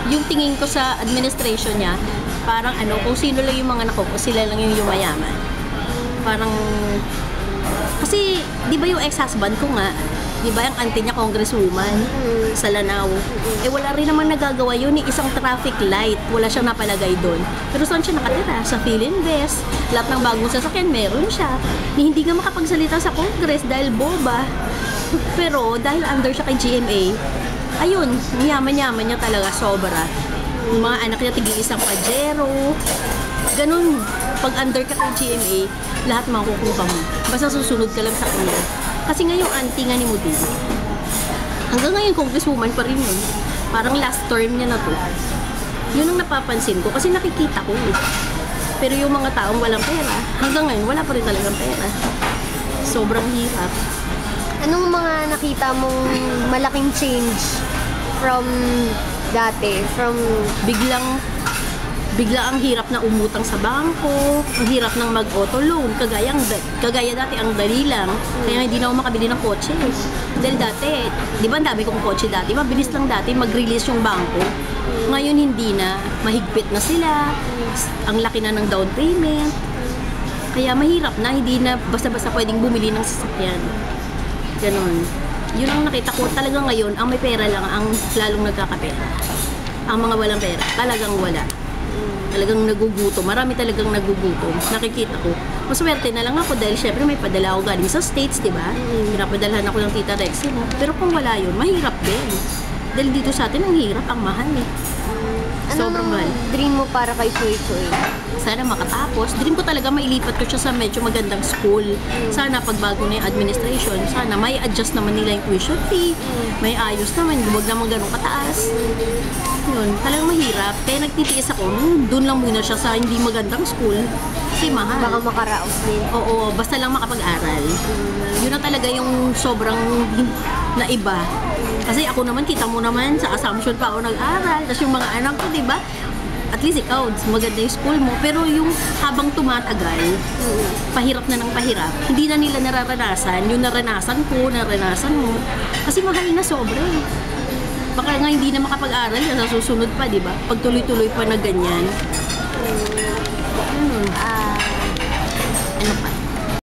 Yung tingin ko sa administration niya, parang ano, kung sino lang yung mga nakupo, sila lang yung yumayaman. Parang, kasi, di ba yung ex-husband ko nga, di ba yung auntie niya congresswoman sa Lanao? Eh wala rin naman nagagawa yun, isang traffic light, wala siyang napalagay doon. Pero saan siya nakatira? Sa Philinvest, lahat ng bagong sasakyan meron siya. Hindi nga makapagsalita sa Congress dahil boba. Pero dahil under siya kay GMA, ayun, yaman-yaman niya talaga, sobra. Yung mga anak niya, tig-iisang pajero. Ganun, pag under ka kay GMA, lahat makukuha mo. Basta susunod ka lang sa kanya. Kasi nga yung auntie nga ni Mudi, hanggang ngayon congresswoman pa rin yun. Parang last term niya na to. Yun ang napapansin ko kasi nakikita ko eh. Pero yung mga taong walang pera, hanggang ngayon wala pa rin talagang pera. Sobrang hirap. Anong mga nakita mong malaking change from dati? From bigla ang hirap na umutang sa bangko, ang hirap ng mag-auto loan, kagaya dati ang dali lang, kaya hindi na ako makabili ng kotse. Dahil dati, di ba ang dami kong kotse dati, mabilis lang dati mag-release yung bangko. Ngayon hindi na, mahigpit na sila, ang laki na ng down payment, kaya mahirap na, hindi na basta-basta pwedeng bumili ng sasakyan. Ganon. Yun ang nakita ko, talagang ngayon, ang may pera lang ang lalong nagkakapera. Ang mga walang pera, talagang wala. Talagang nagugutom. Marami talagang nagugutom. Nakikita ko. Maswerte na lang ako dahil syempre may padala ako galing sa States, di ba? Pinapadalhan ako ng Tita Rexy mo. Pero kung wala yun, mahirap din. Dahil dito sa atin, ang hirap, ang mahal eh. Sobrang mahal. Dream mo para kay Choy Choy? Sana makatapos. Dream ko talaga mailipat ko siya sa medyo magandang school. Sana pagbago na yung administration, sana may adjust naman nila yung tuition fee. May ayos naman, huwag naman ganun kataas. Yun, talagang mahirap. Kaya nagtitiis ako, doon lang muna siya sa hindi magandang school. Kasi mahal. Baka makaraos din. Oo, basta lang makapag-aral. Yun na talaga yung sobrang naiba. Kasi ako naman, kita mo naman, sa Assumption pa ako nag-aral. Tapos yung mga anak ko, di ba? At least ikaw, maganda yung school mo. Pero yung habang tumatagal, pahirap na ng pahirap, hindi na nila nararanasan. Yung naranasan ko, naranasan mo. Kasi mahal na sobra eh. Baka nga hindi na makapag-aral yan sa susunod pa, di ba? Pag tuloy-tuloy pa na ganyan. Ano pa?